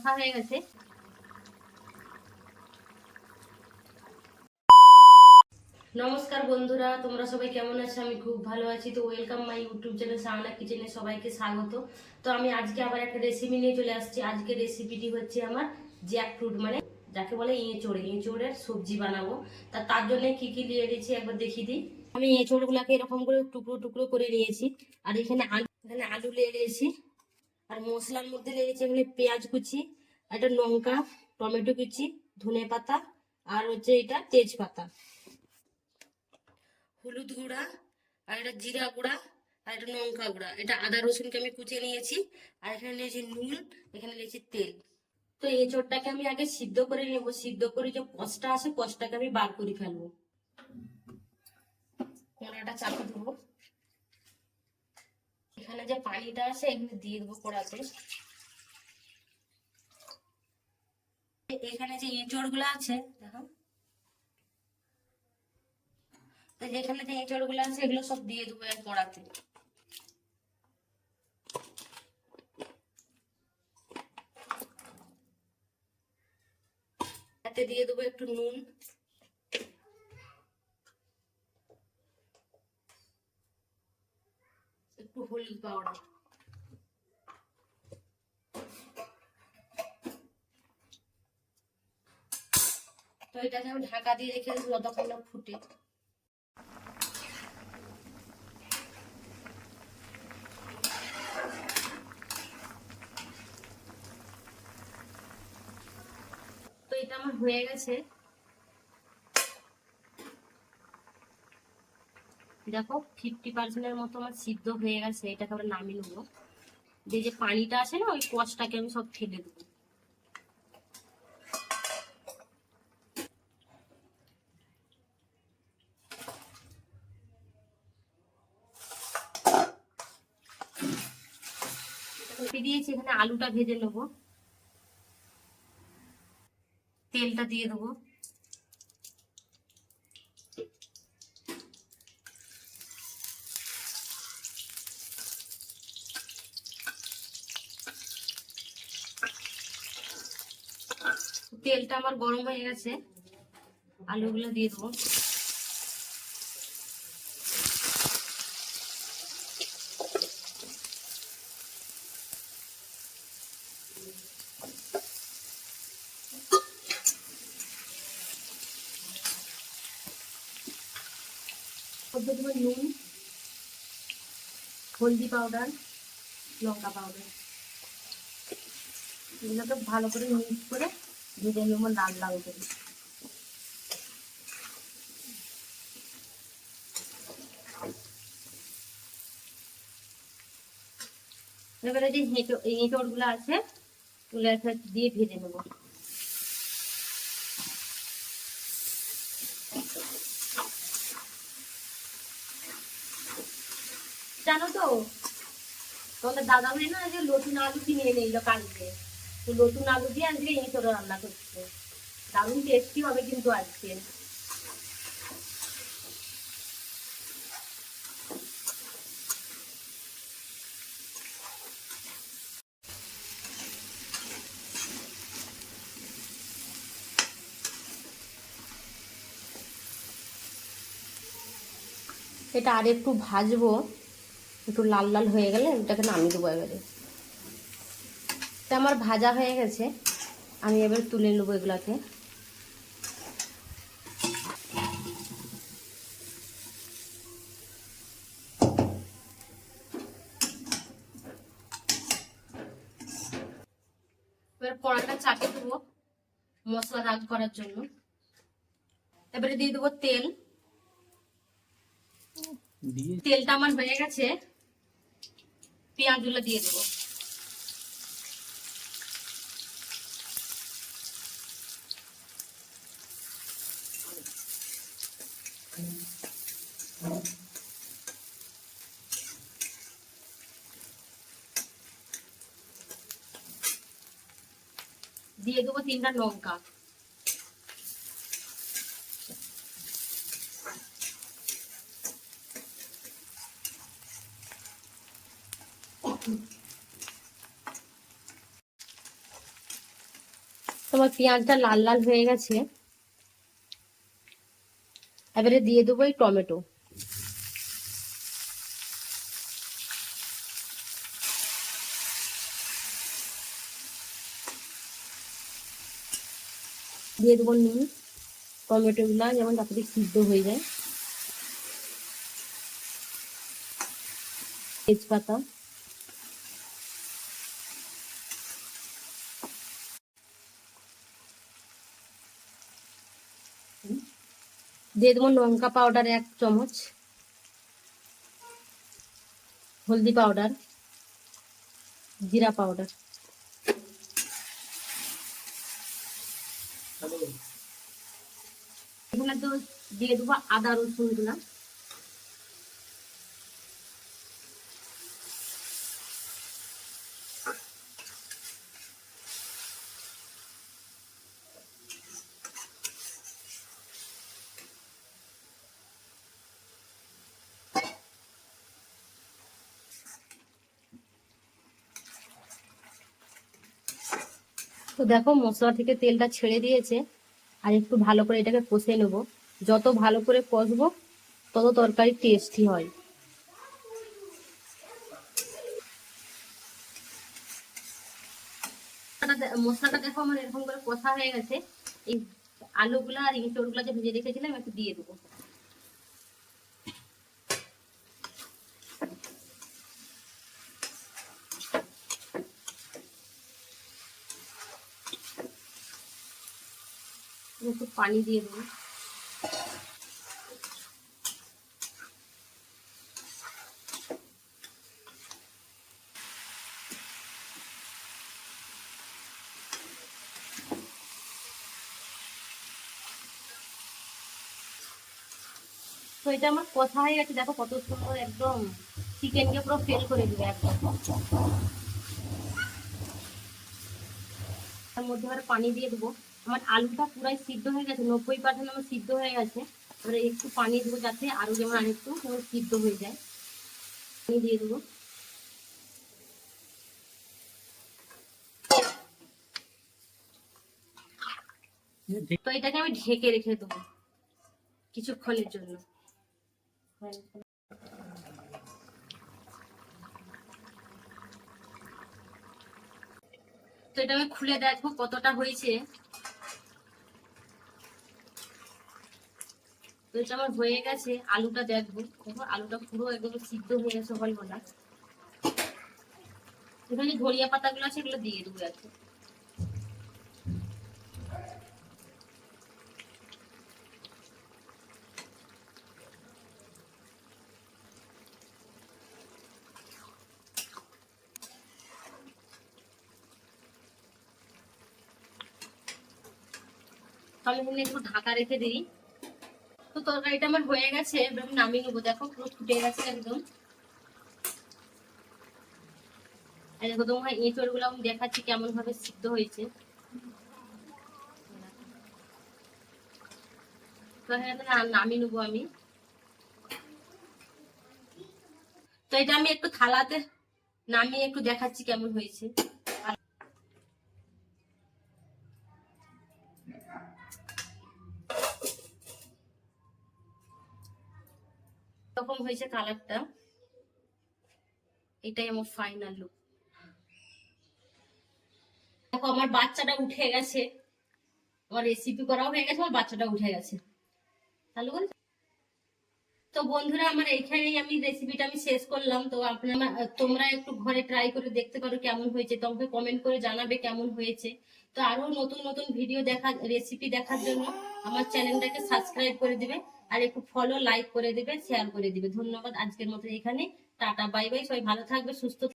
কষা হয়ে গেছে। নমস্কার বন্ধুরা, তোমরা সবাই কেমন আছো? আমি খুব ভালো আছি। তো welcome my YouTube channel Sahana কিচেনে সবাইকে স্বাগত। তো আমি আজকে আবার একটা রেসিপি নিয়ে চলে আসছি। আজকে রেসিপিটি হচ্ছে আমার জ্যাকফ্রুট, মানে যাকে বলে এঁচোড়ের সবজি বানাবো। তার জন্য কি কি নিয়ে নিয়েছি একবার দেখিয়ে দিই। আমি এঁচোড়গুলোকে এরকম করে টুকরো টুকরো করে নিয়েছি। আর এখানে আলু নিয়ে নিয়েছি। আর মশলার মধ্যে নিয়েছি এখানে পেঁয়াজ কুচি, একটা লঙ্কা, টমেটো কুচি, ধনে পাতা, আর হচ্ছে এটা তেজপাতা, হলুদ গুঁড়া, আর এটা জিরা গুঁড়া, আর এটা লঙ্কা গুঁড়া, এটা আদা রসুনকে আমি কুচিয়ে নিয়েছি। আর এখানে নিয়েছি নুন, এখানে নিয়েছি তেল। তো এঁচোড়টাকে আমি আগে সিদ্ধ করে নেবো। সিদ্ধ করে যে কষটা আছে কষটাকে আমি বার করে ফেলবো। কড়াটা চাপিয়ে দেবো। এখানে যে পানিটা আছে এখানে দিয়ে দেবো কড়াতে। এখানে যে এঁচড় গুলো আছে দেখো, তো যেখানে যে এঁচড় গুলো আছে এগুলো সব দিয়ে দেবো এক কড়াতে। এতে দিয়ে দেবো একটু নুন, একটু হলুদ পাউডার। তো এটাকে আমি ঢাকা দিয়ে রেখে দেবো যতক্ষণ না ফুটে। তো এটা আমার হয়ে গেছে। দেখো 50% মতো আমার সিদ্ধ হয়ে গেছে। এটাকে আমরা নামিয়ে নেবো। যে পানিটা আছে না, ওই কষটাকে আমি সব ফেলে দেবো। দিয়েছি, এখানে আলুটা ভেজে নেবো। তেলটা দিয়ে দেবো। তেলটা আমার গরম হয়ে গেছে, আলুগুলো দিয়ে দেবো। নুন, হলদি পাউডার, লঙ্কা পাউডার, এগুলোকে ভালো করে মিক্স করে ভেজে নেবো লাল লাল করে। এবারে যে এঁচড় গুলো আছে ওগুলো একটা দিয়ে ভেজে নেবো। জানো তো, তোমাদের দাদা ভাই না যে নতুন আলু কিনে এনে এলো কালকে। তো নতুন আলু দিয়ে আজকে এঁচড় রান্না করছে। দারুণ টেস্টি হবে কিন্তু আজকে। এটা আর একটু ভাজবো, একটু লাল লাল হয়ে গেলে এটাকে নামিয়ে দেবো এবারে। এটা আমার ভাজা হয়ে গেছে, আমি এবার তুলে নেবো এগুলাকে। এবার কড়াটা চাপিয়ে দেবো মশলা রাগ করার জন্য। এবারে দিয়ে দেবো তেল। তেলটা আমার হয়ে গেছে, পেঁয়াজগুলো দিয়ে দেবো। দিয়ে দেবো 3টা লঙ্কা। তোমার পেঁয়াজটা লাল লাল হয়ে গেছে, এবারে দিয়ে দেবো এই টমেটো। দিয়ে দেবো নুন, টমেটো গুলা যেমন তাড়াতাড়ি সিদ্ধ হয়ে যায়। তেজপাতা, দিয়ে দেবো লঙ্কা পাউডার 1 চামচ, হলদি পাউডার, জিরা পাউডার। এখানে তো দিয়ে দেবো আদা রসুন গুলা। তো দেখো মশলা থেকে তেলটা ছেড়ে দিয়েছে, আর একটু ভালো করে এটাকে কষে নেব। যত ভালো করে কষবো তত তরকারি টেস্টি হয়। মশলাটা দেখো আমার এরকম করে কষা হয়ে গেছে। এই আলুগুলা আর ইঁচড় গুলা যে ভেজে রেখেছিলাম একটু দিয়ে দেবো। একটু পানি দিয়ে দেবো। তো এটা আমার কষা হয়ে গেছে, দেখো কত সুন্দর একদম চিকেনকে পুরো ফেল করে দিবে একদম। তার মধ্যে আবার পানি দিয়ে দেবো। আমার আলুটা পুরাই সিদ্ধ হয়ে গেছে, 90% আমার সিদ্ধ হয়ে গেছে। এবারে একটু পানি দেবো যাতে আরো যেমন আরেকটু সিদ্ধ হয়ে যায়। পানি দিয়ে দেবো। তো এটাকে আমি ঢেকে রেখে দেবো কিছুক্ষণের জন্য। তো এটা আমি খুলে দেখবো কতটা হয়েছে। তো এটা আমার হয়ে গেছে, আলুটা দেখবো। দেখো আলুটা পুরো একদম সিদ্ধ হয়ে গেছে হলহলা। এখানে ধনিয়া পাতাগুলো আছে, এগুলো দিয়ে দেবো আর কি। আমি এখানে একটু ঢাকা রেখে দিই। তো তরকারিটা আমার হয়ে গেছে, এবার আমি নামিয়ে নেবো। দেখো পুরো ফুটে গেছে একদম। আর দেখো তোমার এঁচড় গুলো আমি দেখাচ্ছি কেমন ভাবে সিদ্ধ হয়েছে। তো এখানে নামিয়ে নেবো আমি। তো এটা আমি একটু থালাতে নামিয়ে একটু দেখাচ্ছি কেমন হয়েছে। এরকম হয়েছে কালারটা। এটাই আমার ফাইনাল লুক। দেখো আমার বাচ্চাটা উঠে গেছে, আমার রেসিপি করাও হয়ে গেছে, আমার বাচ্চাটা উঠে গেছে। চালু করে। তো বন্ধুরা আমার এইখানেই আমি রেসিপিটা আমি শেষ করলাম। তো আপনারা তোমরা একটু ঘরে ট্রাই করে দেখতে পারো কেমন হয়েছে, তোমাকে কমেন্ট করে জানাবে কেমন হয়েছে। তো আরো নতুন নতুন ভিডিও দেখার রেসিপি দেখার জন্য আমার চ্যানেলটাকে সাবস্ক্রাইব করে দিবে, আর একটু ফলো লাইক করে দিবে, শেয়ার করে দিবে। ধন্যবাদ। আজকের মতো এখানে টাটা বাই বাই। সবাই ভালো থাকবে, সুস্থ থাকবে।